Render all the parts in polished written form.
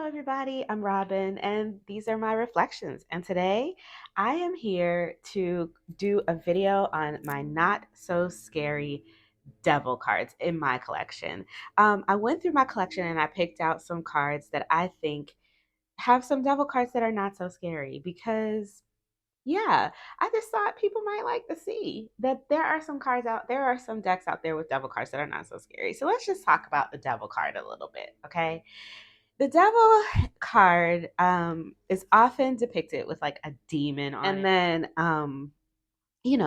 everybody. I'm Robin, and these are my reflections. And today I am here to do a video on my not so scary devil cards in my collection. I went through my collection and I picked out some cards that I think have some devil cards that are not so scary because yeah, I just thought people might like to see that there are some there are some decks out there with devil cards that are not so scary. So let's just talk about the devil card a little bit, okay? The devil card is often depicted with like a demon on it. And then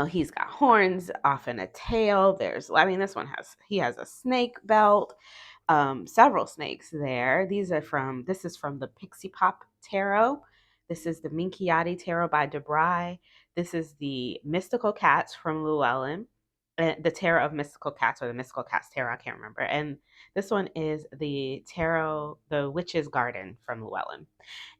he's got horns, often a tail. This one he has a snake belt, several snakes there. This is from the Pixie Pop Tarot. This is the Minchiati Tarot by DeBry. This is the Mystical Cats from Llewellyn, the Tarot of Mystical Cats, or the Mystical Cats Tarot, I can't remember. And this one is the Tarot, the Witch's Garden from Llewellyn.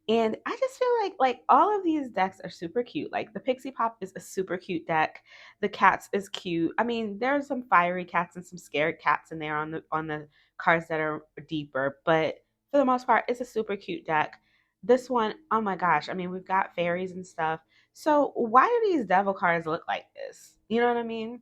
And I just feel like all of these decks are super cute. Like the Pixie Pop is a super cute deck. The cats is cute. I mean, there's some fiery cats and some scared cats in there on the cards that are deeper, but for the most part, it's a super cute deck. This one, oh my gosh, I mean, we've got fairies and stuff. So why do these devil cards look like this? You know what I mean?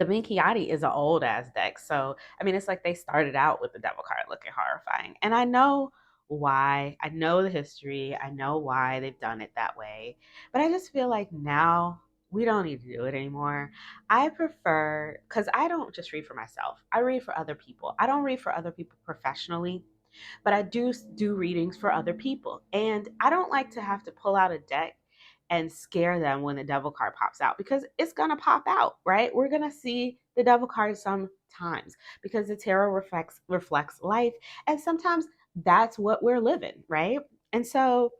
The Minchiati is an old ass deck. So, I mean, it's like they started out with the devil card looking horrifying. And I know why. I know the history. I know why they've done it that way. But I just feel like now we don't need to do it anymore. I prefer, because I don't just read for myself, I read for other people. I don't read for other people professionally, but I do readings for other people. And I don't like to have to pull out a deck and scare them when the devil card pops out, because it's going to pop out, right? We're going to see the devil card sometimes because the tarot reflects life, and sometimes that's what we're living, right? And so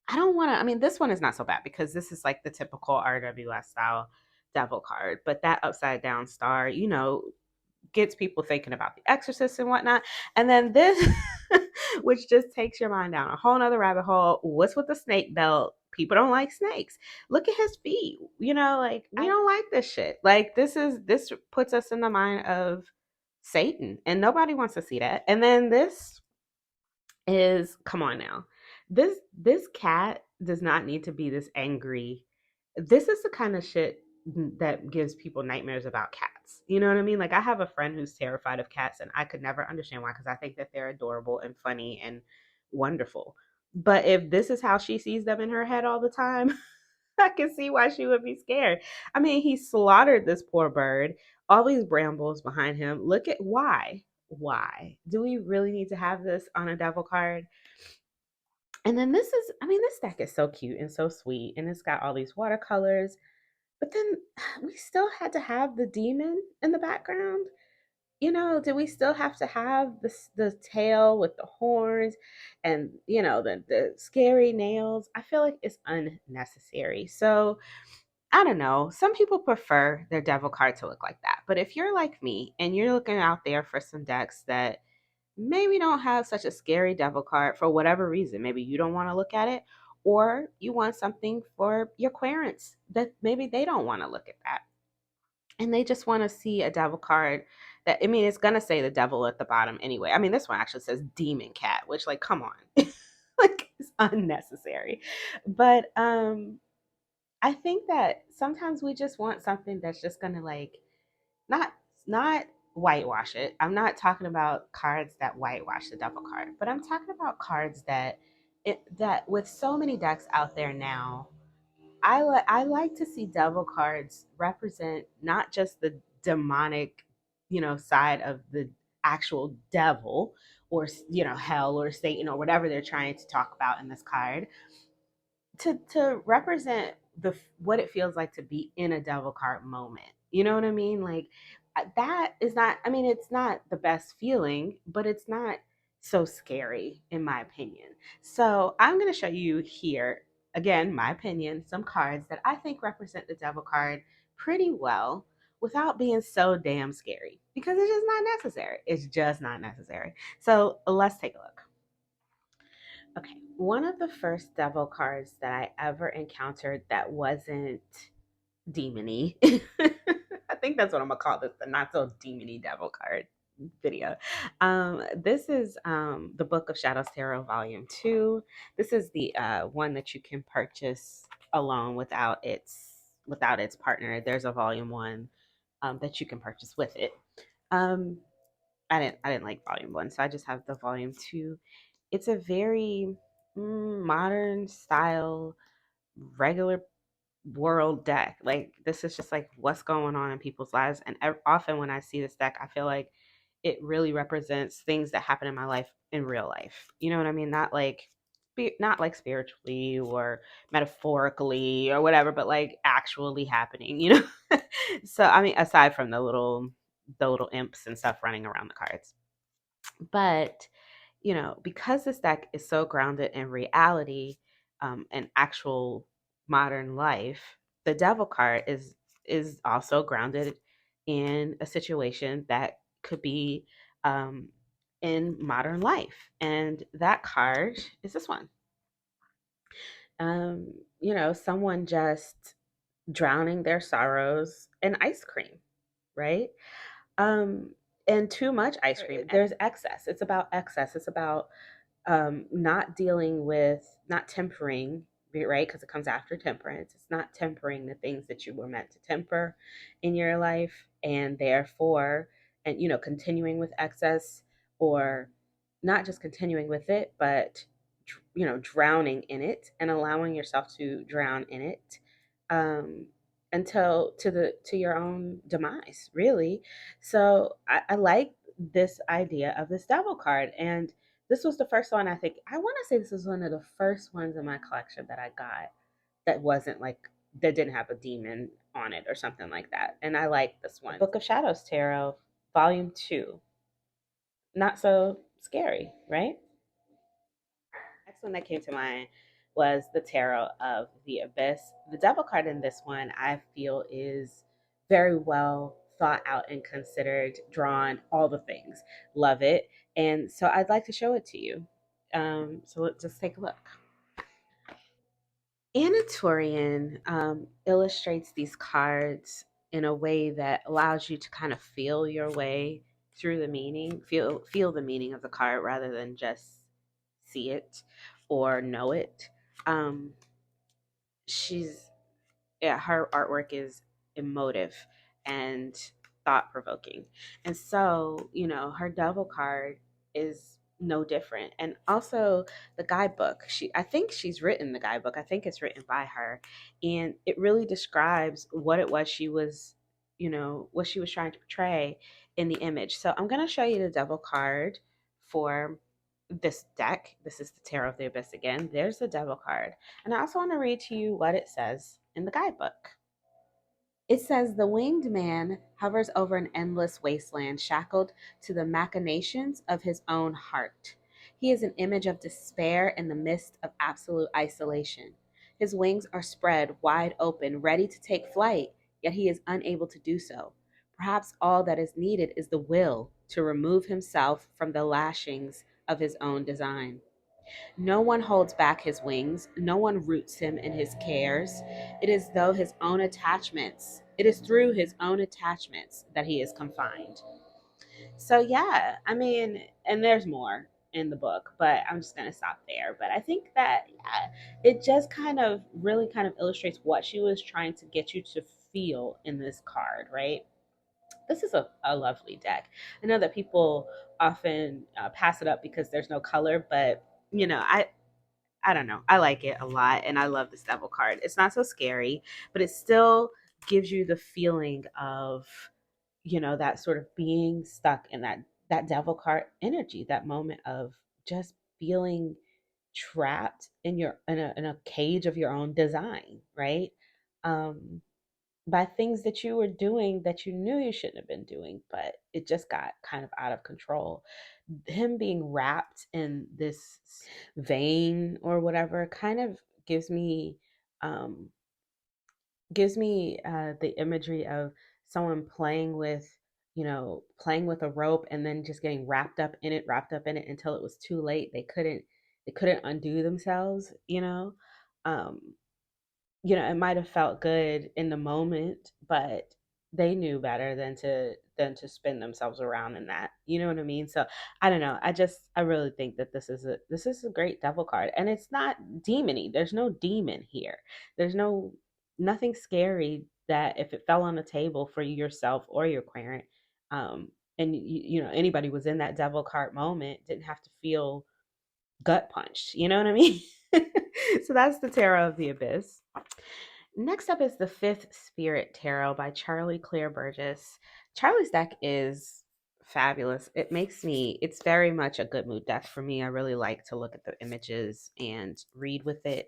I don't want to, I mean, this one is not so bad because this is like the typical RWS style devil card, but that upside down star, gets people thinking about the exorcist and whatnot. And then this, which just takes your mind down a whole nother rabbit hole. What's with the snake belt? People don't like snakes. Look at his feet. Like we don't like this shit. Like this puts us in the mind of Satan, and nobody wants to see that. And then this is, come on now. This cat does not need to be this angry. This is the kind of shit that gives people nightmares about cats. You know what I mean? Like I have a friend who's terrified of cats, and I could never understand why, because I think that they're adorable and funny and wonderful. But if this is how she sees them in her head all the time, I can see why she would be scared. I mean, he slaughtered this poor bird, all these brambles behind him. Look at why. Why? Do we really need to have this on a devil card? And then this deck is so cute and so sweet, and it's got all these watercolors. But then we still had to have the demon in the background. Do we still have to have the tail with the horns and the scary nails? I feel like it's unnecessary. So I don't know. Some people prefer their devil card to look like that. But if you're like me and you're looking out there for some decks that maybe don't have such a scary devil card for whatever reason, maybe you don't want to look at it, or you want something for your parents that maybe they don't want to look at that, and they just want to see a devil card that, I mean, it's gonna say the devil at the bottom anyway. I mean, this one actually says demon cat, which, like, come on. Like, it's unnecessary. But I think that sometimes we just want something that's just gonna, like, not not whitewash it. I'm not talking about cards that whitewash the devil card, but I'm talking about cards that with so many decks out there now, I like to see devil cards represent not just the demonic, side of the actual devil, or hell or Satan or whatever they're trying to talk about in this card, to represent the what it feels like to be in a devil card moment. You know what I mean? Like that is not, I mean, it's not the best feeling, but it's not so scary in my opinion. So I'm going to show you here, again, my opinion, some cards that I think represent the devil card pretty well without being so damn scary, because it's just not necessary. It's just not necessary. So let's take a look. Okay, one of the first devil cards that I ever encountered that wasn't demony. I think that's what I'm gonna call this, the not so demony devil card. video. This is the Book of Shadows Tarot Volume 2. This is the one that you can purchase alone without its partner. There's a Volume 1 that you can purchase with it. Um, I didn't like Volume 1, so I just have the Volume 2. It's a very modern style, regular world deck. Like this is just like what's going on in people's lives. And often when I see this deck, I feel like it really represents things that happen in my life in real life. You know what I mean? Not like spiritually or metaphorically or whatever, but like actually happening, you know? So I mean, aside from the little imps and stuff running around the cards. But because this deck is so grounded in reality and actual modern life, the Devil card is also grounded in a situation that could be um, in modern life, and that card is this one. Someone just drowning their sorrows in ice cream, right? Um, and too much ice cream. There's excess. It's about excess. It's about not tempering, right? Because it comes after temperance. It's not tempering the things that you were meant to temper in your life, and therefore, and continuing with excess, or not just continuing with it, but drowning in it and allowing yourself to drown in it um, until to your own demise, really. So I like this idea of this devil card, and this was the first one. I think I want to say this was one of the first ones in my collection that I got that wasn't like that didn't have a demon on it or something like that. And I like this one. Book of Shadows Tarot, Volume 2. Not so scary, right? Next one that came to mind was the Tarot of the Abyss. The devil card in this one, I feel, is very well thought out and considered, drawn, all the things. Love it. And so I'd like to show it to you. So let's just take a look. Anna Turian illustrates these cards in a way that allows you to kind of feel your way through the meaning, feel the meaning of the card rather than just see it or know it. Um, she's Yeah, her artwork is emotive and thought provoking. And so, her devil card is no different. And also the guidebook. I think she's written the guidebook. I think it's written by her. And it really describes what it was what she was trying to portray in the image. So I'm gonna show you the devil card for this deck. This is the Tarot of the Abyss again. There's the devil card. And I also want to read to you what it says in the guidebook. It says the winged man hovers over an endless wasteland, shackled to the machinations of his own heart. He is an image of despair in the midst of absolute isolation. His wings are spread wide open, ready to take flight, yet he is unable to do so. Perhaps all that is needed is the will to remove himself from the lashings of his own design. No one holds back his wings, no one roots him in his cares. It is through his own attachments that he is confined. So yeah, I mean, and there's more in the book, but I'm just gonna stop there. But I think that it just kind of really kind of illustrates what she was trying to get you to feel in this card, right? This is a lovely deck. I know that people often pass it up because there's no color, but I don't know. I like it a lot, and I love this devil card. It's not so scary, but it still gives you the feeling of, that sort of being stuck in that devil card energy, that moment of just feeling trapped in a cage of your own design, right? Um, by things that you were doing that you knew you shouldn't have been doing, but it just got kind of out of control. Him being wrapped in this vein or whatever kind of gives me um the imagery of someone playing with a rope and then just getting wrapped up in it until it was too late. They couldn't undo themselves. um it might have felt good in the moment, but they knew better than than to spin themselves around in that. You know what I mean? So I don't know. I really think that this is a great devil card, and it's not demony. There's no demon here. There's nothing scary that if it fell on the table for yourself or your parent, um, and anybody was in that devil card moment, didn't have to feel gut punched. You know what I mean? So that's the Tarot of the Abyss. Next up is the Fifth Spirit Tarot by Charlie Claire Burgess. Charlie's deck is fabulous. It's very much a good mood deck for me. I really like to look at the images and read with it.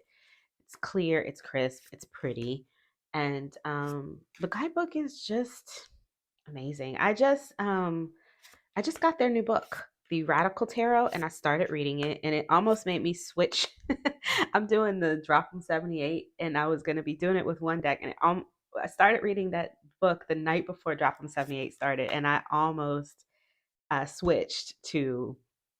It's clear, it's crisp, it's pretty. And the guidebook is just amazing. I just got their new book, The Radical Tarot, and I started reading it, and it almost made me switch. I'm doing the Drop 'em 78, and I was going to be doing it with one deck, and I started reading that book the night before Drop 'em 78 started, and I almost switched to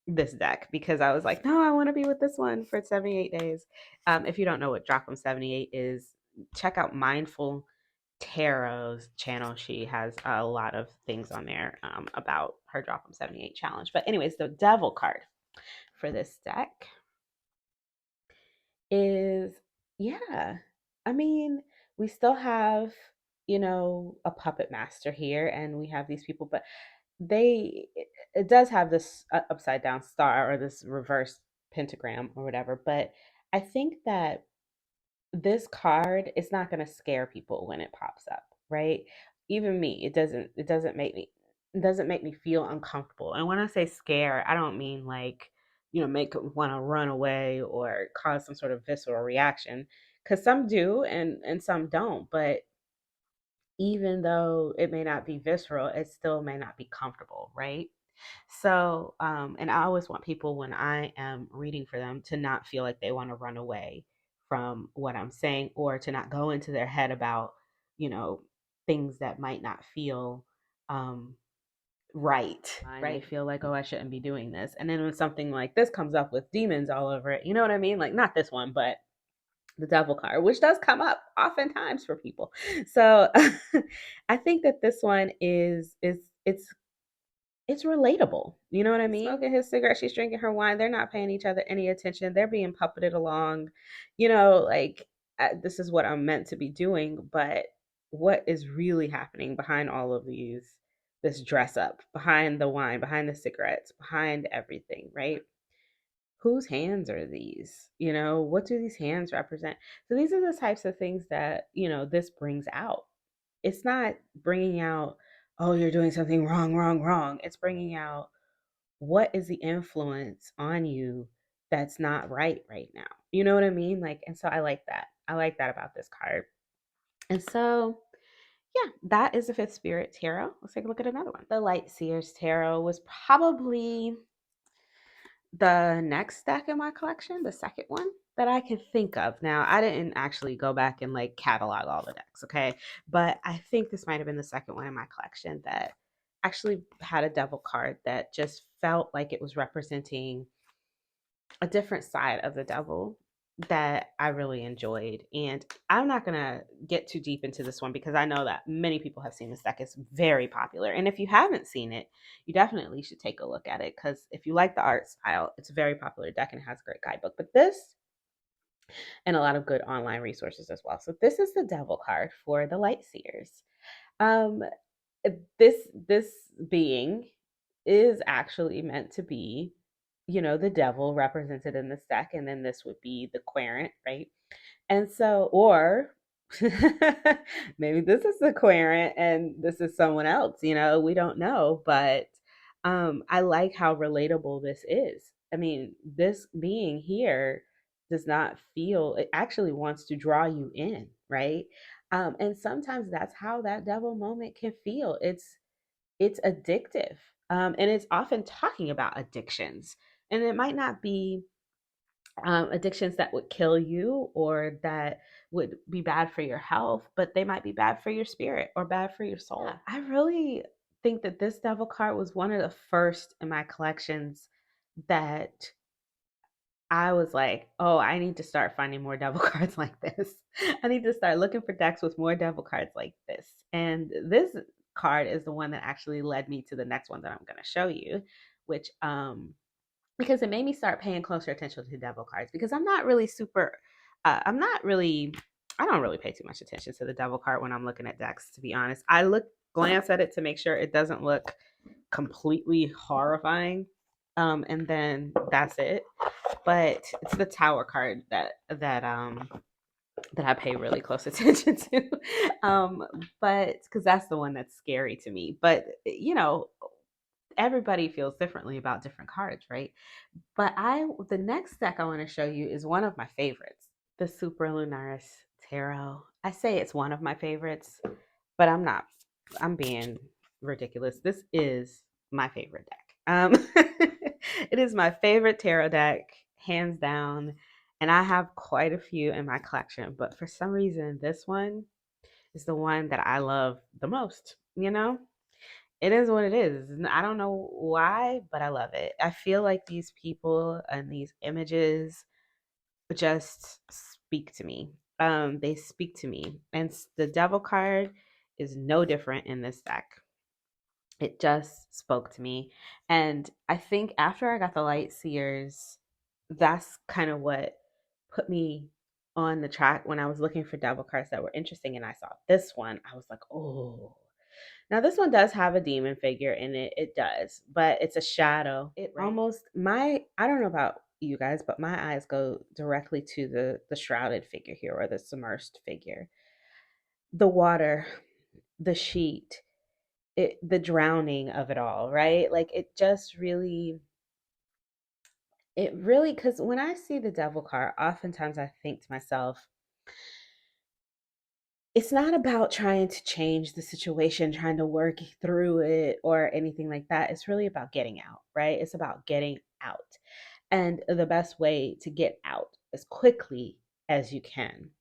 this deck because I was like, no, I want to be with this one for 78 days. If you don't know what Drop 'em 78 is, check out Mindful Tarot's channel. She has a lot of things on there about her Drop 'em 78 challenge. But anyways, the devil card for this deck is, yeah, I mean, we still have, a puppet master here, and we have these people, but it does have this upside down star or this reverse pentagram or whatever. But I think that this card is not going to scare people when it pops up, right? Even me, it doesn't make me feel uncomfortable. And when I say scare, I don't mean like, make it want to run away or cause some sort of visceral reaction, because some do and some don't. But even though it may not be visceral, it still may not be comfortable, right? So, and I always want people when I am reading for them to not feel like they want to run away from what I'm saying, or to not go into their head about, you know, things that might not feel um, right. Right. They feel like, oh, I shouldn't be doing this. And then when something like this comes up with demons all over it, you know what I mean? Like, not this one, but the devil card, which does come up oftentimes for people. So I think that this one it's relatable. You know what I mean? Smoking his cigarette, she's drinking her wine. They're not paying each other any attention. They're being puppeted along. Like this is what I'm meant to be doing. But what is really happening behind all of this dress up, behind the wine, behind the cigarettes, behind everything, right? Whose hands are these? What do these hands represent? So these are the types of things that, this brings out. It's not bringing out, oh, you're doing something wrong, wrong, wrong. It's bringing out, what is the influence on you that's not right now. You know what I mean? Like, and so I like that. I like that about this card. And so, yeah, that is the Fifth Spirit Tarot. Let's take a look at another one. The Light Seers Tarot was probably the next deck in my collection, the second one that I can think of. Now, I didn't actually go back and like catalog all the decks, okay? But I think this might have been the second one in my collection that actually had a devil card that just felt like it was representing a different side of the devil that I really enjoyed. And I'm not going to get too deep into this one because I know that many people have seen this deck. It's very popular. And if you haven't seen it, you definitely should take a look at it, because if you like the art style, it's a very popular deck and it has a great guidebook. But this, and a lot of good online resources as well. So this is the devil card for the Light Seers. Um, this being is actually meant to be, the devil represented in this deck, and then this would be the querent, right? And so, or maybe this is the querent and this is someone else, we don't know. But I like how relatable this is. I mean, this being here does not feel, it actually wants to draw you in, right? And sometimes that's how that devil moment can feel. It's addictive. And it's often talking about addictions. And it might not be addictions that would kill you or that would be bad for your health, but they might be bad for your spirit or bad for your soul. Yeah. I really think that this devil card was one of the first in my collections that I was like, oh, I need to start finding more devil cards like this. I need to start looking for decks with more devil cards like this. And this card is the one that actually led me to the next one that I'm going to show you, which because it made me start paying closer attention to devil cards, because I'm not really super I'm not really I don't really pay too much attention to the devil card when I'm looking at decks, to be honest. I glance at it to make sure it doesn't look completely horrifying, and then that's it. But it's the tower card that I pay really close attention to. um but because that's the one that's scary to me. But everybody feels differently about different cards, right? But the next deck I want to show you is one of my favorites, the Superlunaris Tarot. I say it's one of my favorites, but I'm not. I'm being ridiculous. This is my favorite deck. It is my favorite tarot deck, hands down. And I have quite a few in my collection, but for some reason, this one is the one that I love the most. It is what it is. I don't know why, but I love it. I feel like these people and these images just speak to me. They speak to me. And the devil card is no different in this deck. It just spoke to me. And I think after I got the Light Seers, that's kind of what put me on the track when I was looking for devil cards that were interesting. And I saw this one. I was like, oh. Now this one does have a demon figure in it. It does, but it's a shadow. It almost I don't know about you guys, but my eyes go directly to the shrouded figure here, or the submersed figure. The water, the sheet, the drowning of it all, right? Like it really, because when I see the devil card, oftentimes I think to myself, it's not about trying to change the situation, trying to work through it or anything like that. It's really about getting out, right? It's about getting out. And the best way to get out as quickly as you can.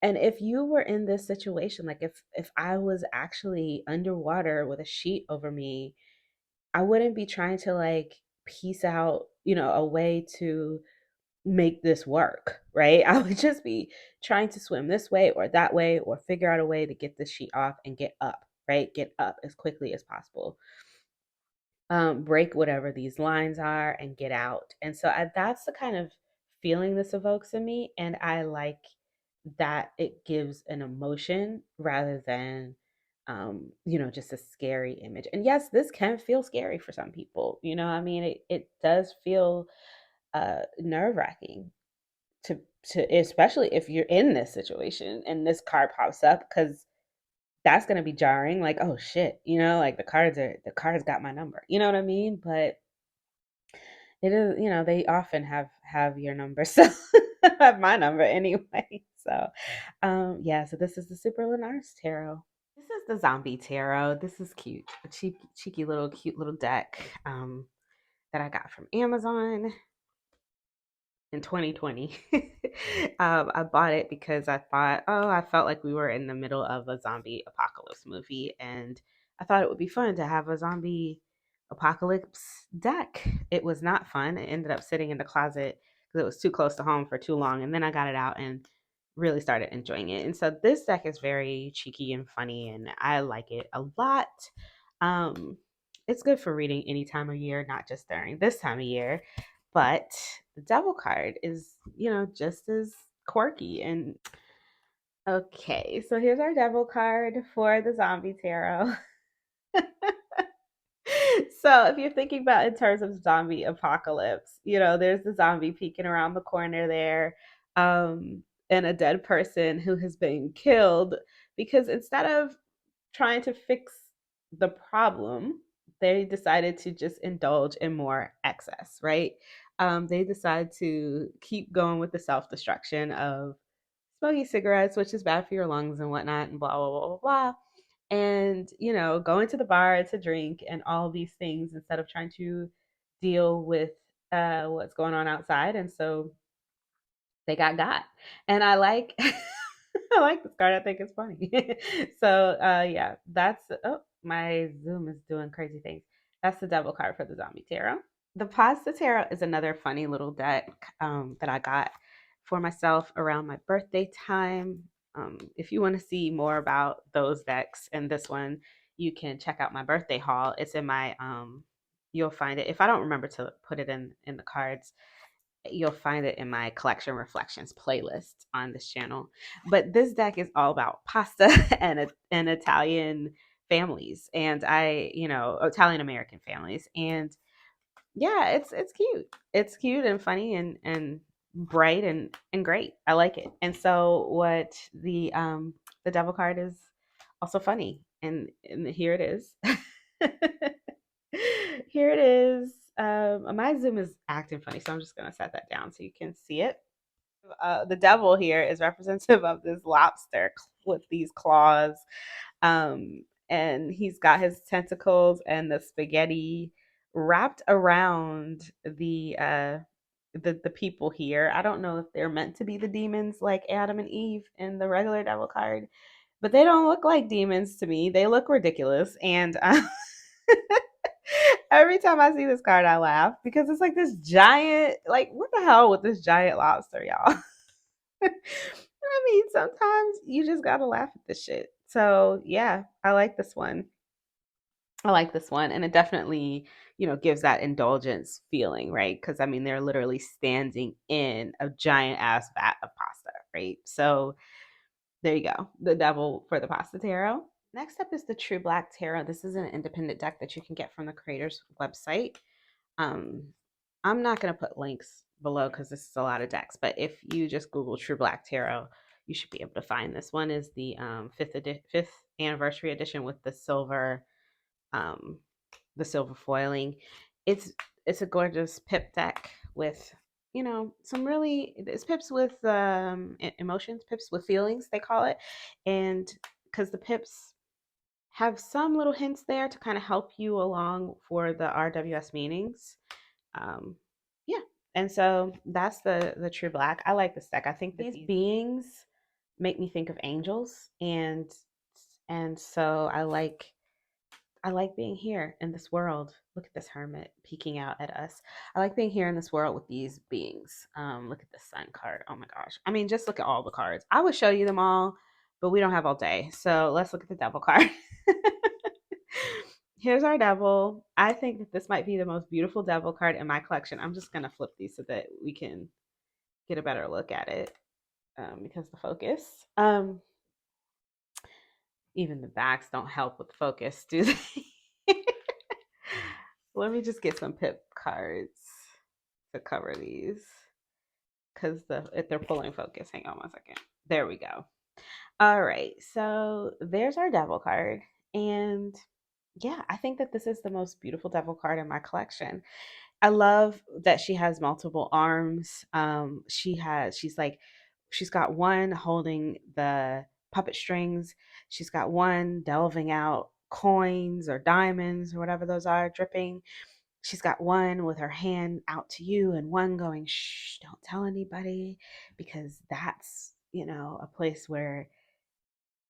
And if you were in this situation, like if I was actually underwater with a sheet over me, I wouldn't be trying to like piece out, a way to make this work, right? I would just be trying to swim this way or that way, or figure out a way to get this sheet off and get up, right? Get up as quickly as possible. Break whatever these lines are and get out. And so that's the kind of feeling this evokes in me. And I like that it gives an emotion rather than, just a scary image. And yes, this can feel scary for some people. I mean, it does feel nerve wracking to especially if you're in this situation and this card pops up, because that's going to be jarring. Like, oh shit, like the cards got my number, you know what I mean? But it is, they often have your number, so have my number anyway. So yeah, so this is the Super Lunaris Tarot. This is the Zombie Tarot. This is cute, a cheeky little cute little deck that I got from Amazon in 2020. I bought it because I felt like we were in the middle of a zombie apocalypse movie, and I thought it would be fun to have a zombie apocalypse deck. It was not fun. It ended up sitting in the closet because it was too close to home for too long, and then I got it out and really started enjoying it. And so this deck is very cheeky and funny, and I like it a lot. Um, it's good for reading any time of year, not just during this time of year. But the devil card is, just as quirky. And okay, so here's our devil card for the zombie tarot. So if you're thinking about in terms of zombie apocalypse, there's the zombie peeking around the corner there, and a dead person who has been killed because instead of trying to fix the problem, they decided to just indulge in more excess, right? They decide to keep going with the self destruction of smoking cigarettes, which is bad for your lungs and whatnot, and blah, blah, blah, blah, blah. And, going to the bar to drink and all these things instead of trying to deal with what's going on outside. And so they got. And I like I like this card. I think it's funny. So yeah, that's my Zoom is doing crazy things. That's the devil card for the zombie tarot. The Pasta Tarot is another funny little deck that I got for myself around my birthday time. If you want to see more about those decks and this one, you can check out my birthday haul. It's in my you'll find it. If I don't remember to put it in the cards, you'll find it in my collection reflections playlist on this channel. But this deck is all about pasta and Italian families, and Italian American families. And yeah, it's cute. It's cute and funny and bright and great. I like it. And so what the devil card is also funny. And here it is. Here it is. My Zoom is acting funny, so I'm just gonna set that down so you can see it. The devil here is representative of this lobster with these claws, and he's got his tentacles and the spaghetti wrapped around the people here. I don't know if they're meant to be the demons like Adam and Eve in the regular devil card, but they don't look like demons to me. They look ridiculous, and every time I see this card, I laugh because it's like this giant, like what the hell with this giant lobster, y'all? I mean, sometimes you just gotta laugh at this shit. So yeah, I like this one. I like this one, and it definitely, gives that indulgence feeling, right? Because I mean, they're literally standing in a giant ass vat of pasta, right? So there you go, the devil for the pasta tarot. Next up is the True Black Tarot. This is an independent deck that you can get from the creator's website. Um, I'm not going to put links below because this is a lot of decks, but if you just Google True Black Tarot, you should be able to find this one. Is the fifth anniversary edition with um, the silver foiling. It's it's a gorgeous pip deck with some really it's pips with emotions, pips with feelings they call it, and because the pips have some little hints there to kind of help you along for the RWS meanings. um, yeah, and so that's the True Black. I like this deck. I think these beings make me think of angels, and so I like being here in this world. Look at this hermit peeking out at us. I like being here in this world with these beings. Look at the sun card. Oh my gosh. I mean, just look at all the cards. I would show you them all, but we don't have all day. So let's look at the devil card. Here's our devil. I think that this might be the most beautiful devil card in my collection. I'm just going to flip these so that we can get a better look at it, because the focus. Even the backs don't help with focus, do they? Let me just get some pip cards to cover these because if they're pulling focus. Hang on one second. There we go. All right, so there's our devil card, and yeah, I think that this is the most beautiful devil card in my collection. I love that she has multiple arms. She's got one holding the puppet strings. She's got one delving out coins or diamonds or whatever those are dripping. She's got one with her hand out to you and one going, shh, don't tell anybody, because that's, a place where,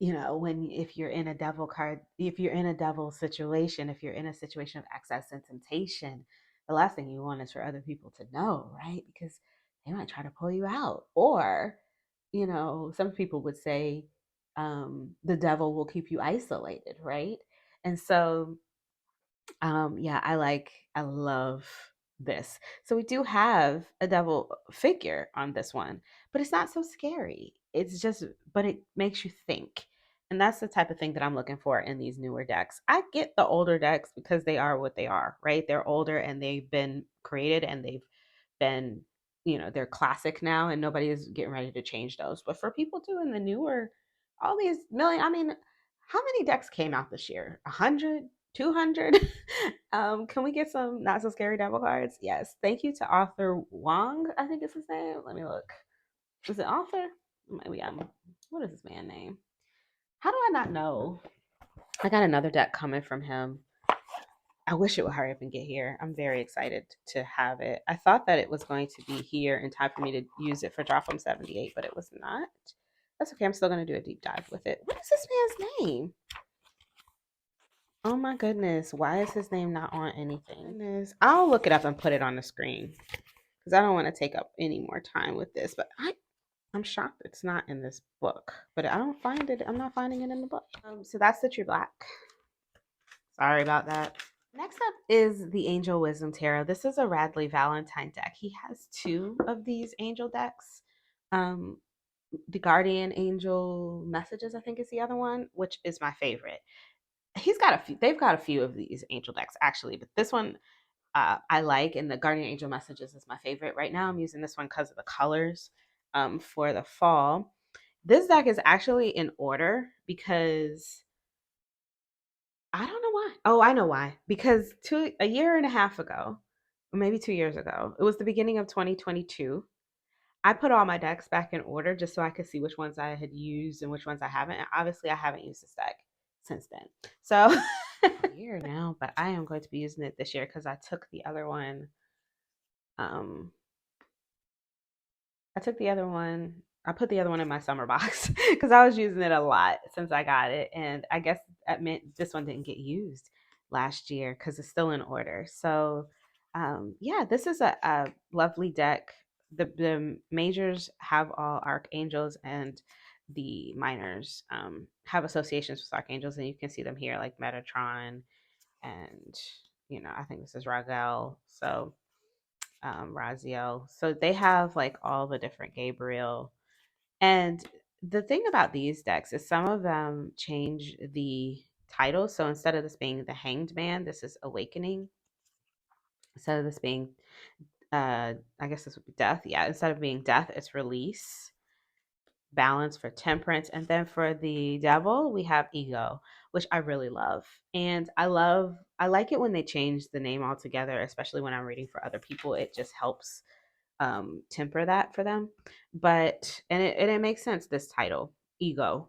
when if you're in a devil card, if you're in a devil situation, if you're in a situation of excess and temptation, the last thing you want is for other people to know, right? Because they might try to pull you out. Or, some people would say, the devil will keep you isolated, right? And so yeah, I love this. So we do have a devil figure on this one, but it's not so scary. It's just, but it makes you think. And that's the type of thing that I'm looking for in these newer decks. I get the older decks because they are what they are, right? They're older and they've been created and they've been, they're classic now and nobody is getting ready to change those. But for people doing the newer, all these million, I mean, how many decks came out this year? 100? 200. Can we get some not so scary devil cards? Yes. Thank you to Arthur Wong, I think is his name. Let me look. Is it Arthur? Maybe what is this man's name? How do I not know? I got another deck coming from him. I wish it would hurry up and get here. I'm very excited to have it. I thought that it was going to be here in time for me to use it for Drop from 78, but it was not. That's okay. I'm still going to do a deep dive with it. What is this man's name? Oh my goodness. Why is his name not on anything? I'll look it up and put it on the screen because I don't want to take up any more time with this. But I'm shocked it's not in this book. But I don't find it. I'm not finding it in the book. So that's the True Black. Sorry about that. Next up is the Angel Wisdom Tarot. This is a Radley Valentine deck. He has two of these angel decks. Um, the Guardian Angel Messages, I think, is the other one, which is my favorite. He's got a few. They've got a few of these angel decks actually, but this one I like, and the Guardian Angel Messages is my favorite right now. I'm using this one because of the colors for the fall. This deck is actually in order because I don't know why. Oh, I know why. Because a year and a half ago, or maybe 2 years ago, it was the beginning of 2022. I put all my decks back in order just so I could see which ones I had used and which ones I haven't. And obviously, I haven't used this deck since then. So, year now, but I am going to be using it this year because I took the other one. Um, I took the other one. I put the other one in my summer box because I was using it a lot since I got it, and I guess that meant this one didn't get used last year because it's still in order. So, yeah, this is a lovely deck. The majors have all archangels, and the minors have associations with archangels, and you can see them here, like Metatron, and I think this is Raguel. So Raziel. So they have like all the different Gabriel. And the thing about these decks is some of them change the title. So instead of this being the Hanged Man, this is Awakening. Instead of this being, I guess this would be Death. Yeah, instead of being Death, it's Release. Balance for Temperance. And then for the Devil, we have Ego, which I really love. And I like it when they change the name altogether, especially when I'm reading for other people. It just helps temper that for them. But and it makes sense, this title, Ego,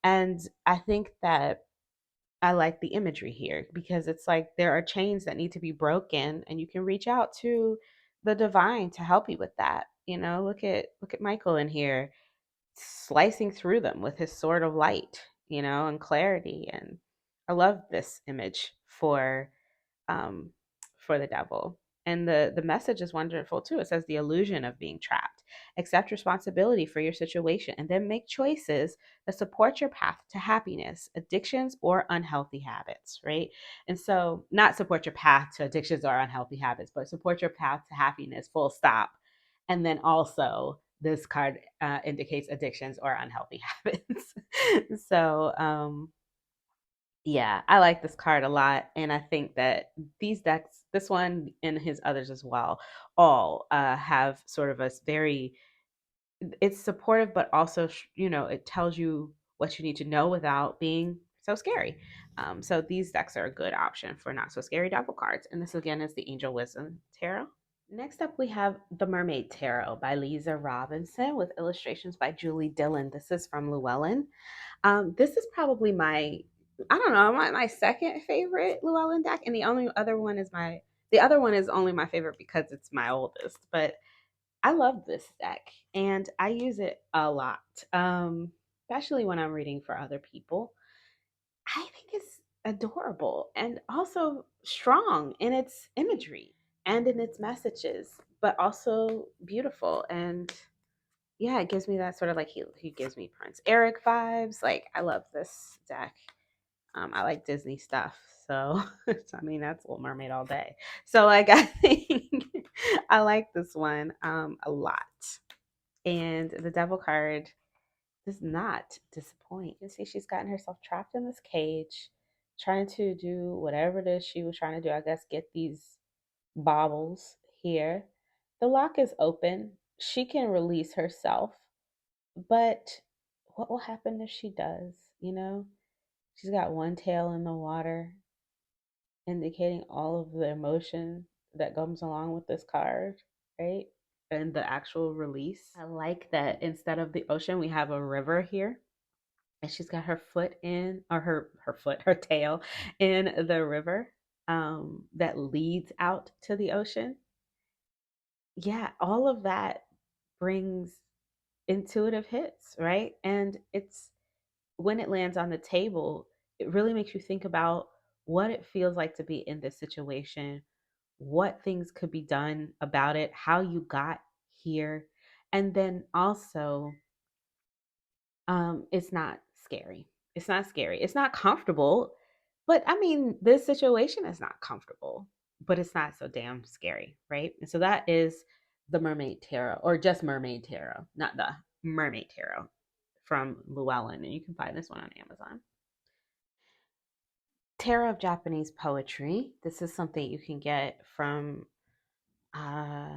and I think that I like the imagery here because it's like there are chains that need to be broken, and you can reach out to the divine to help you with that. Look at Michael in here slicing through them with his sword of light, and clarity. And I love this image um, for the devil. And the message is wonderful too. It says the illusion of being trapped. Accept responsibility for your situation and then make choices that support your path to happiness, addictions, or unhealthy habits, right? And so, not support your path to addictions or unhealthy habits, but support your path to happiness, full stop. And then also, this card indicates addictions or unhealthy habits. So, yeah, I like this card a lot, and I think that these decks, this one and his others as well, all have sort of a very, it's supportive, but also, it tells you what you need to know without being so scary. So these decks are a good option for not so scary devil cards. And this again is the Angel Wisdom Tarot. Next up, we have the Mermaid Tarot by Lisa Robinson with illustrations by Julie Dillon. This is from Llewellyn. This is probably I don't know, my second favorite Llewellyn deck, and the other one is only my favorite because it's my oldest. But I love this deck, and I use it a lot, especially when I'm reading for other people. I think it's adorable and also strong in its imagery and in its messages, but also beautiful. And yeah, it gives me that sort of like he gives me Prince Eric vibes. Like I love this deck. I like Disney stuff, so I mean that's Little Mermaid all day. So like I think I like this one a lot. And the Devil card does not disappoint. You can see she's gotten herself trapped in this cage, trying to do whatever it is she was trying to do. I guess get these baubles here. The lock is open. She can release herself, but what will happen if she does? She's got one tail in the water, indicating all of the emotion that comes along with this card, right? And the actual release. I like that instead of the ocean, we have a river here. And she's got her foot in, or her tail in the river that leads out to the ocean. Yeah, all of that brings intuitive hits, right? And it's when it lands on the table, it really makes you think about what it feels like to be in this situation, what things could be done about it, how you got here. And then also, it's not scary. It's not scary. It's not comfortable, But I mean, this situation is not comfortable, but it's not so damn scary, right? And so that is the Mermaid Tarot, or just Mermaid Tarot, not the Mermaid Tarot from Llewellyn. And you can find this one on Amazon. Tarot of Japanese Poetry. This is something you can get from, I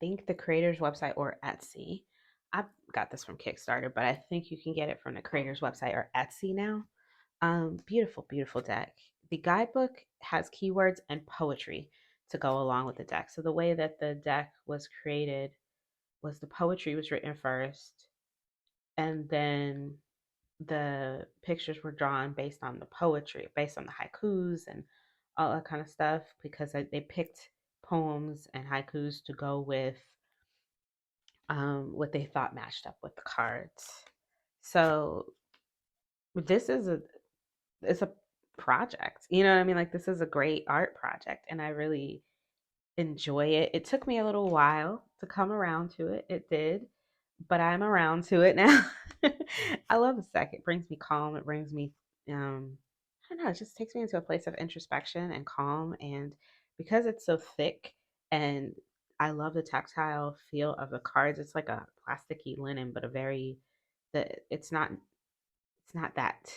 think, the creator's website or Etsy. I got this from Kickstarter, but I think you can get it from the creator's website or Etsy now. Beautiful, beautiful deck. The guidebook has keywords and poetry to go along with the deck. So the way that the deck was created was the poetry was written first, and then the pictures were drawn based on the poetry, based on the haikus and all that kind of stuff, because they picked poems and haikus to go with what they thought matched up with the cards. So this is a it's a project. You know what I mean? Like, this is a great art project, and I really enjoy it. It took me a little while to come around to it. It did, but I'm around to it now. I love the deck. It brings me calm. It brings me I don't know, it just takes me into a place of introspection and calm, and because it's so thick, and I love the tactile feel of the cards. It's like a plasticky linen, but a very the it's not that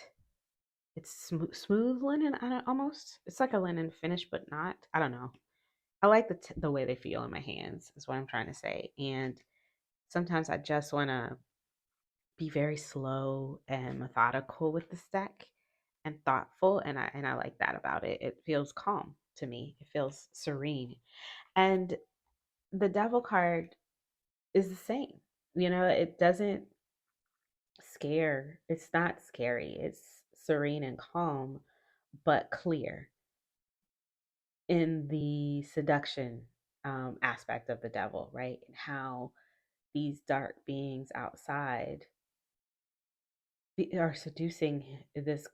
it's smooth linen. I don't, almost. It's like a linen finish, but not. I don't know. I like the way they feel in my hands. Is what I'm trying to say. And sometimes I just want to be very slow and methodical with this deck and thoughtful, and I like that about it. It feels calm to me. It feels serene. And the Devil card is the same. You know, it doesn't scare. It's not scary. It's serene and calm, but clear in the seduction aspect of the devil, right? And how these dark beings outside are seducing this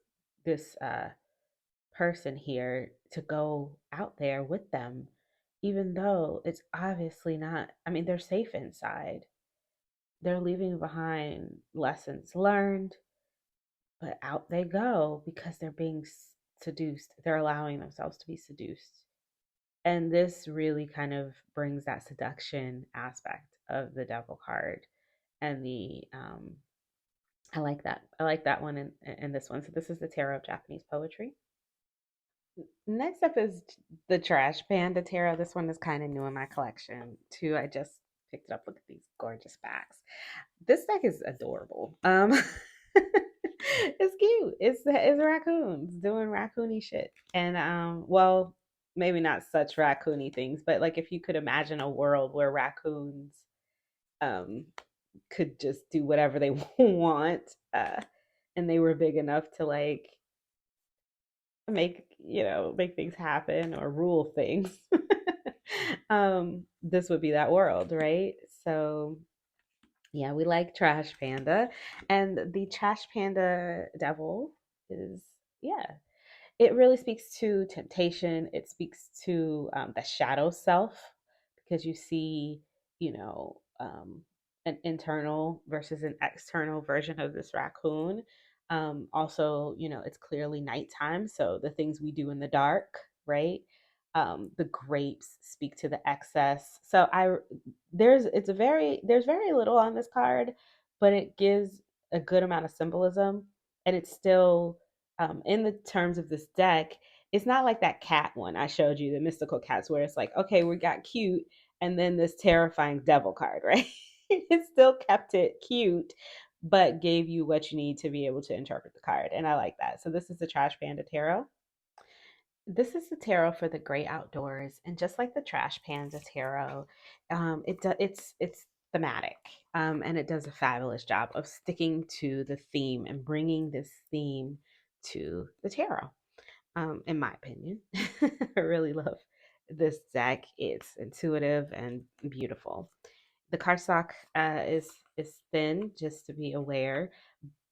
person here to go out there with them, even though it's obviously not. I mean, they're safe inside. They're leaving behind lessons learned, but out they go because they're being seduced. They're allowing themselves to be seduced. And this really kind of brings that seduction aspect of the devil card, and the I like that. I like that one and this one. So this is the Tarot of Japanese Poetry. Next up is the Trash Panda Tarot. This one is kind of new in my collection too. I just picked it up. Look at these gorgeous backs. This deck is adorable. It's cute. It's raccoons doing raccoony shit, and well, maybe not such raccoony things, but like, if you could imagine a world where raccoons um could just do whatever they want, and they were big enough to, like, make things happen or rule things. This would be that world, right? So yeah, we like Trash Panda. And the Trash Panda devil is, yeah, it really speaks to temptation. It speaks to the shadow self, because you see, you know, an internal versus an external version of this raccoon. Also, it's clearly nighttime, so the things we do in the dark, right? The grapes speak to the excess. So there's very little on this card, but it gives a good amount of symbolism, and it's still, in the terms of this deck, it's not like that cat one I showed you, the mystical cats, where it's like, okay, we got cute, and then this terrifying devil card, right? It still kept it cute, but gave you what you need to be able to interpret the card. And I like that. So this is the Trash Panda Tarot. This is the tarot for the great outdoors, and just like the Trash Panda Tarot, it's thematic, and it does a fabulous job of sticking to the theme and bringing this theme to the tarot. In my opinion, I really love this deck. It's intuitive and beautiful. The cardstock is thin, just to be aware.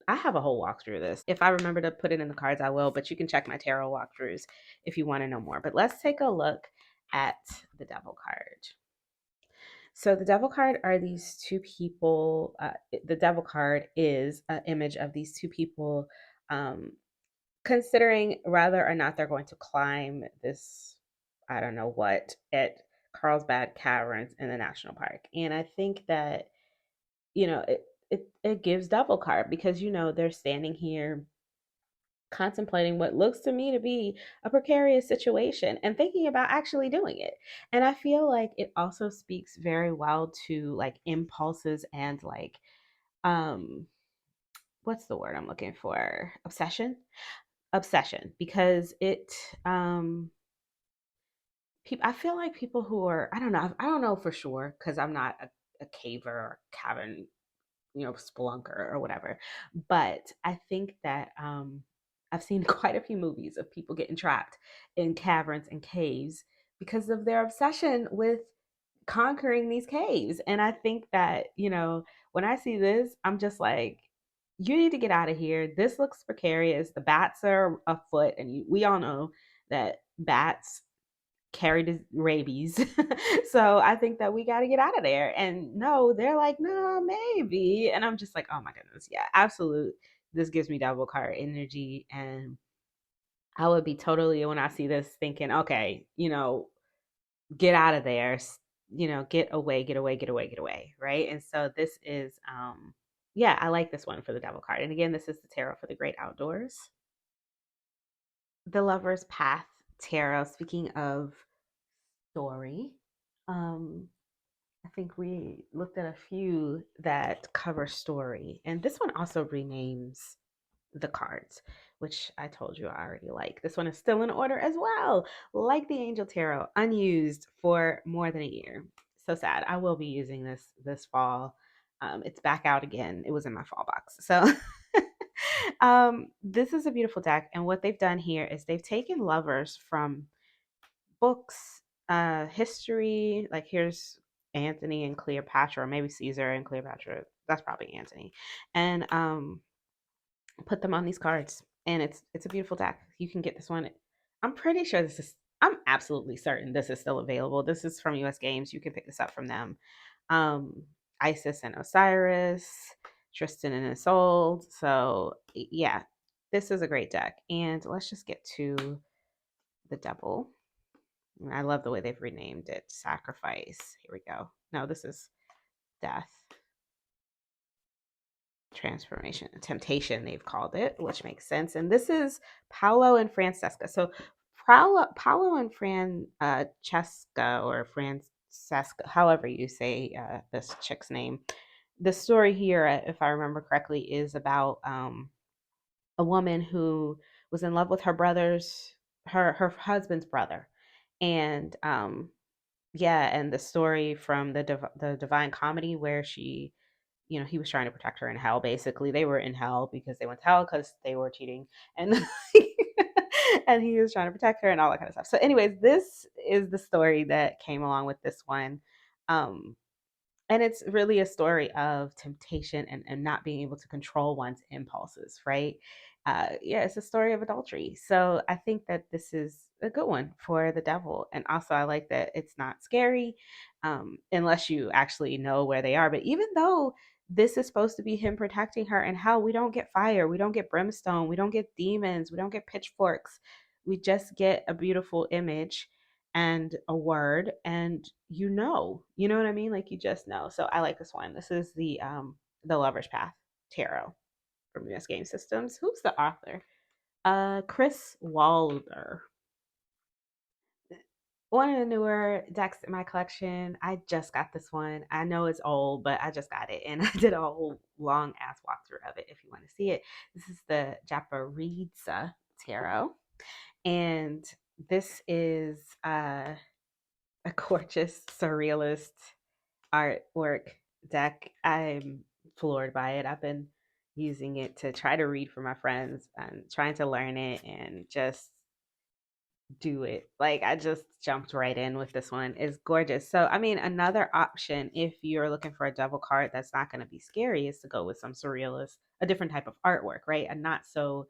I have a whole walkthrough of this. If I remember to put it in the cards, I will, but you can check my tarot walkthroughs if you want to know more. But let's take a look at the devil card. So the devil card are these two people. The devil card is an image of these two people, considering whether or not they're going to climb this, I don't know what, at Carlsbad Caverns in the national park. And I think that, it gives double card because, they're standing here contemplating what looks to me to be a precarious situation and thinking about actually doing it. And I feel like it also speaks very well to like impulses and like, um, what's the word I'm looking for? Obsession, because um I feel like people who are, I don't know for sure because I'm not a caver or cabin, spelunker or whatever, but I think that I've seen quite a few movies of people getting trapped in caverns and caves because of their obsession with conquering these caves. And I think that, when I see this, I'm just like, you need to get out of here. This looks precarious. The bats are afoot, and we all know that bats carry rabies. So I think that we got to get out of there. And no, they're like, no, maybe. And I'm just like, oh my goodness. Yeah, absolute. This gives me double card energy. And I would be totally, when I see this, thinking, okay, get out of there, get away, get away, get away, get away, right? And so this is yeah, I like this one for the devil card. And again, this is the tarot for the great outdoors. The Lover's Path Tarot. Speaking of story, um I think we looked at a few that cover story, and this one also renames the cards, which I told you I already like. This one is still in order as well, like the Angel Tarot, unused for more than a year. So sad. I will be using this fall. It's back out again. It was in my fall box. So this is a beautiful deck, and what they've done here is they've taken lovers from books, history. Like here's Anthony and Cleopatra, or maybe Caesar and Cleopatra. That's probably Anthony, and put them on these cards, and it's a beautiful deck. You can get this one. I'm pretty sure this is. I'm absolutely certain this is still available. This is from US Games. You can pick this up from them. Um, Isis and Osiris, Tristan and Isolde. So yeah, this is a great deck. And let's just get to the Devil. I love the way they've renamed it. Sacrifice. Here we go. No, this is Death. Transformation, temptation, they've called it, which makes sense. And this is Paolo and Francesca. So Paolo and Francesca, or Francesca, however you say this chick's name. The story here, if I remember correctly, is about a woman who was in love with her husband's brother, and yeah, and the story from the Divine Comedy where he was trying to protect her in hell. Basically, they were in hell because they went to hell because they were cheating, and and he was trying to protect her and all that kind of stuff. So, anyways, this is the story that came along with this one. Um, and it's really a story of temptation and not being able to control one's impulses, right? Yeah, it's a story of adultery. So I think that this is a good one for the devil. And also, I like that it's not scary, unless you actually know where they are. But even though this is supposed to be him protecting her, and how we don't get fire, we don't get brimstone, we don't get demons, we don't get pitchforks, we just get a beautiful image and a word, and you know what I mean, like you just know. So I like this one. This is the Lover's Path Tarot from US Game Systems. Who's the author? Chris Walder. One of the newer decks in my collection. I just got this one. I know it's old, but I just got it, and I did a whole long ass walkthrough of it if you want to see it. This is the Japa Tarot, and this is a gorgeous surrealist artwork deck. I'm floored by it. I've been using it to try to read for my friends and trying to learn it and just do it. Like I just jumped right in with this one. It's gorgeous. So I mean, another option if you're looking for a devil card that's not going to be scary is to go with some surrealist, a different type of artwork, right? A not so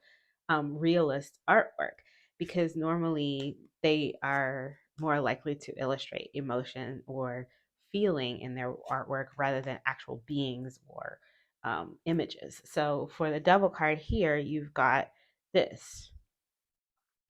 realist artwork, because normally they are more likely to illustrate emotion or feeling in their artwork rather than actual beings or images. So for the devil card here, you've got this.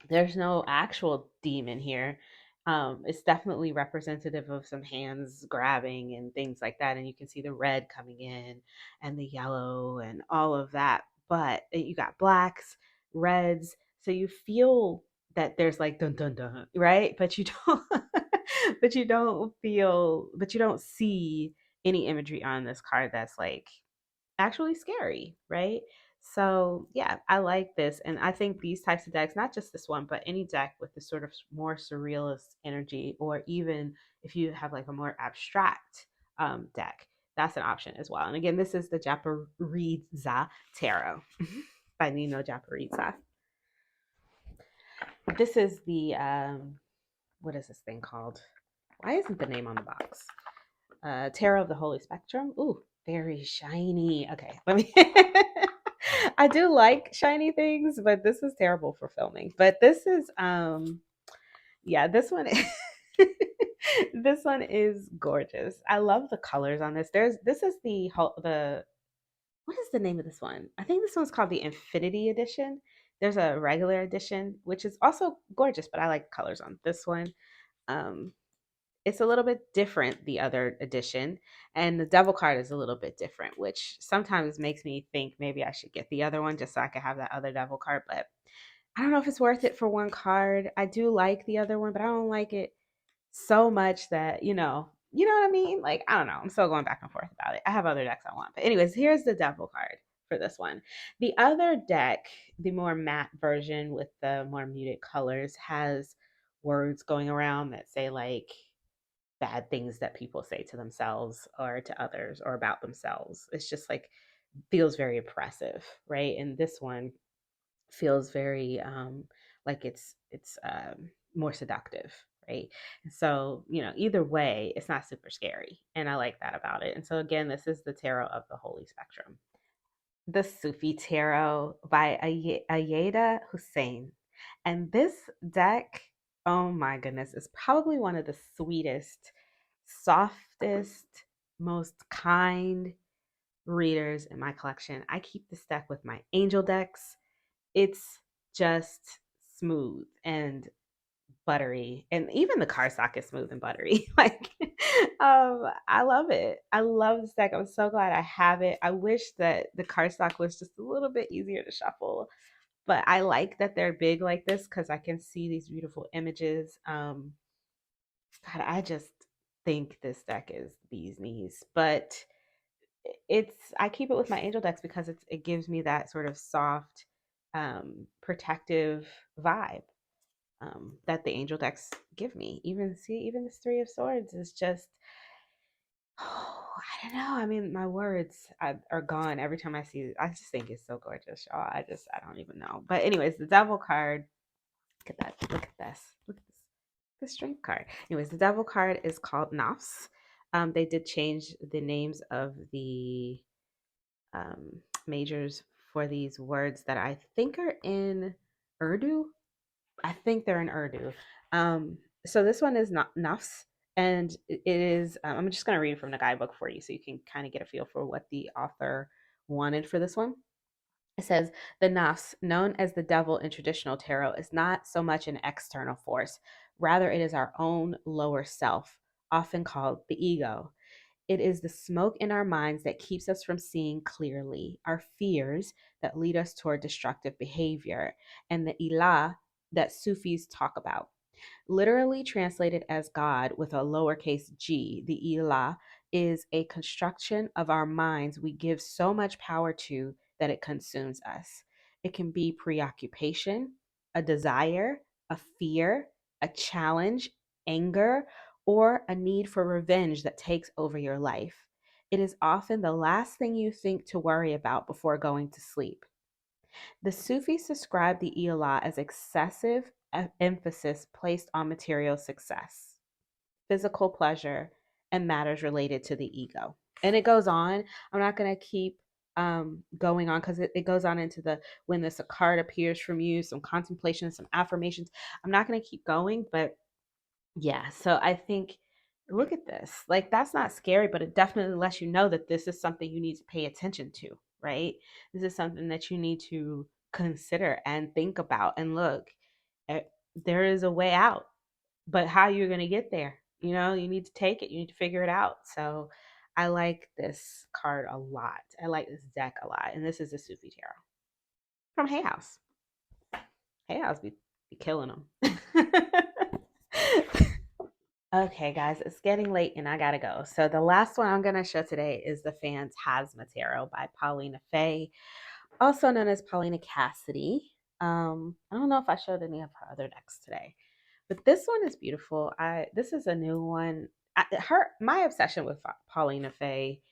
There's no actual demon here. It's definitely representative of some hands grabbing and things like that. And you can see the red coming in and the yellow and all of that. But you got blacks, reds. So you feel that there's like dun dun dun, right? But you don't, but you don't see any imagery on this card that's like actually scary, right? So, yeah, I like this. And I think these types of decks, not just this one, but any deck with this sort of more surrealist energy, or even if you have like a more abstract deck, that's an option as well. And again, this is the Japa Tarot by Nino Japa. This is the, what is this thing called? Why isn't the name on the box? Tarot of the Holy Spectrum. Ooh, very shiny. Okay, let me. I do like shiny things, but this is terrible for filming. But this is, yeah, this one. This one is gorgeous. I love the colors on this. This is the what is the name of this one? I think this one's called the Infinity Edition. There's a regular edition, which is also gorgeous, but I like the colors on this one. Um, it's a little bit different, the other edition, and the devil card is a little bit different, which sometimes makes me think maybe I should get the other one just so I can have that other devil card. But I don't know if it's worth it for one card. I do like the other one, but I don't like it so much that, you know what I mean? Like, I don't know. I'm still going back and forth about it. I have other decks I want. But anyways, here's the devil card for this one. The other deck, the more matte version with the more muted colors, has words going around that say like bad things that people say to themselves or to others or about themselves. It's just like feels very oppressive, right? And this one feels very like it's more seductive, right? And so, either way, it's not super scary, and I like that about it. And so again, this is the Tarot of the Holy Spectrum. The Sufi Tarot by Ayeda Hussein. And this deck, oh my goodness, is probably one of the sweetest, softest, most kind readers in my collection. I keep this deck with my angel decks. It's just smooth and buttery, and even the cardstock is smooth and buttery. Like, I love it. I love this deck. I'm so glad I have it. I wish that the cardstock was just a little bit easier to shuffle, but I like that they're big like this because I can see these beautiful images. God, I just think this deck is bee's knees, but I keep it with my angel decks because it gives me that sort of soft, protective vibe that the angel decks give me. Even this Three of Swords is just, oh, I don't know. I mean, my words are gone every time I see it. I just think it's so gorgeous, y'all. I don't even know. But anyways, the Devil card. Look at that. Look at this. Look at this. The Strength card. Anyways, the Devil card is called Nafs. They did change the names of the majors for these words that I think are in Urdu. I think they're in Urdu. So this one is not Nafs, and it is. I'm just going to read from the guidebook for you, so you can kind of get a feel for what the author wanted for this one. It says the Nafs, known as the devil in traditional tarot, is not so much an external force. Rather, it is our own lower self, often called the ego. It is the smoke in our minds that keeps us from seeing clearly, our fears that lead us toward destructive behavior, and the ilah that Sufis talk about. Literally translated as God with a lowercase g, the ilah is a construction of our minds we give so much power to that it consumes us. It can be preoccupation, a desire, a fear, a challenge, anger, or a need for revenge that takes over your life. It is often the last thing you think to worry about before going to sleep. The Sufis describe the Ilah as excessive emphasis placed on material success, physical pleasure, and matters related to the ego. And it goes on. I'm not going to keep going on because it goes on into the when this a card appears from you, some contemplation, some affirmations. I'm not going to keep going, but yeah, so I think look at this. Like that's not scary, but it definitely lets you know that this is something you need to pay attention to, right? This is something that you need to consider and think about and look. Eh, there is a way out, but how you're going to get there, you need to take it, you need to figure it out. So I like this card a lot. I like this deck a lot. And this is a Sufi Tarot from Hay House. Hay House be killing them. Okay, guys, it's getting late and I gotta go. So the last one I'm gonna show today is the Fantasia Tarot by Paulina Faye, also known as Paulina Cassidy. I don't know if I showed any of her other decks today, but this one is beautiful. This is a new one. My obsession with Paulina Faye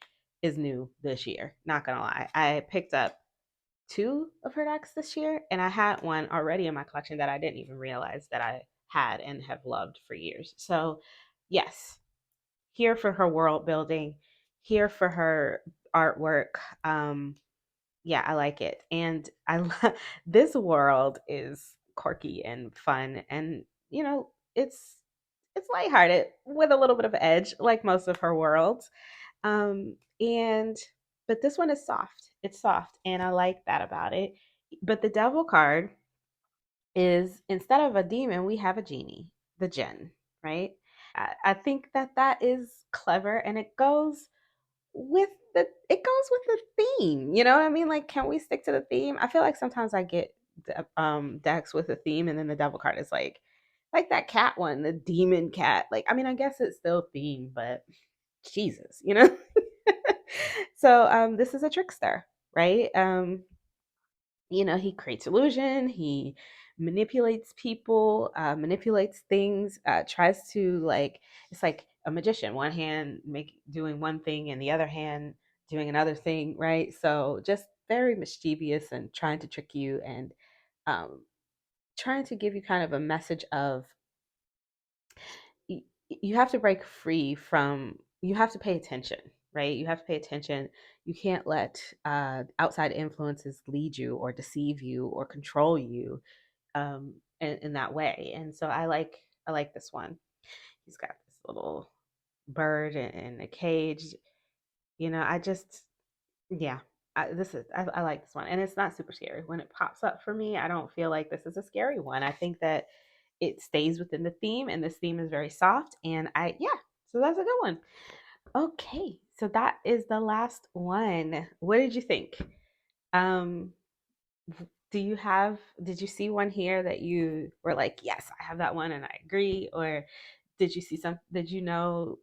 is new this year. Not gonna lie, I picked up two of her decks this year, and I had one already in my collection that I didn't even realize that I had and have loved for years. So, yes, here for her world building, here for her artwork. Yeah, I like it, and this world is quirky and fun, and it's lighthearted with a little bit of edge, like most of her worlds. And but this one is soft. It's soft, and I like that about it. But the devil card is, instead of a demon, we have a genie, the Jinn, right? I think that is clever, and it goes with the theme. You know what I mean? Like, can we stick to the theme? I feel like sometimes I get decks with a theme, and then the devil card is like that cat one, the demon cat. Like, I mean, I guess it's still theme, but Jesus. So this is a trickster, right? He creates illusion, he manipulates people, manipulates things, tries to, like, it's like a magician, one hand doing one thing and the other hand doing another thing, right? So just very mischievous and trying to trick you, and um, trying to give you kind of a message of, you have to break free from, you have to pay attention, right? You have to pay attention. You can't let outside influences lead you or deceive you or control you, in that way. And so I like this one. He's got this little bird in a cage. I just, yeah, I like this one, and it's not super scary. When it pops up for me, I don't feel like this is a scary one. I think that it stays within the theme, and this theme is very soft. And yeah, so that's a good one. Okay, so that is the last one. What did you think? Um, did you see one here that you were like, yes, I have that one and I agree? Or did you know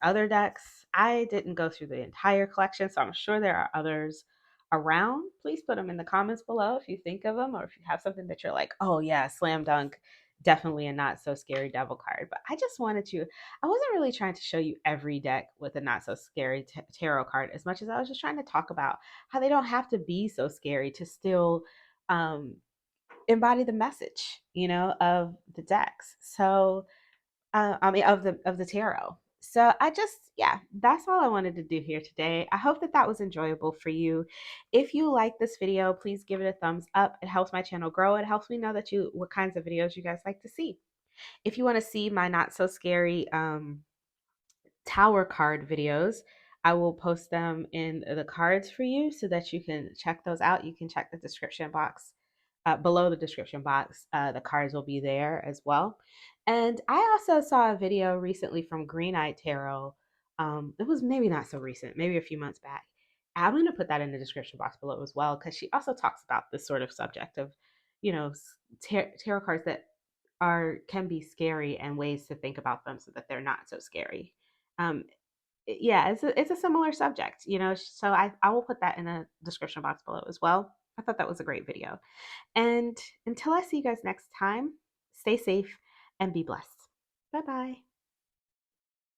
other decks? I didn't go through the entire collection, so I'm sure there are others around. Please put them in the comments below if you think of them, or if you have something that you're like, oh yeah, slam dunk, definitely a not so scary devil card. But I wasn't really trying to show you every deck with a not so scary tarot card, as much as I was just trying to talk about how they don't have to be so scary to still um, embody the message, of the decks. So, I mean, of the tarot. So yeah, that's all I wanted to do here today. I hope that was enjoyable for you. If you like this video, please give it a thumbs up. It helps my channel grow. It helps me know what kinds of videos you guys like to see. If you want to see my not so scary tower card videos, I will post them in the cards for you so that you can check those out. You can check the description box. Below the description box, the cards will be there as well. And I also saw a video recently from Green Eye Tarot. It was maybe not so recent, maybe a few months back. I'm going to put that in the description box below as well, because she also talks about this sort of subject of, tarot cards that can be scary, and ways to think about them so that they're not so scary. Um, yeah, it's a similar subject, so I will put that in the description box below as well. I thought that was a great video. And until I see you guys next time, stay safe and be blessed. Bye bye.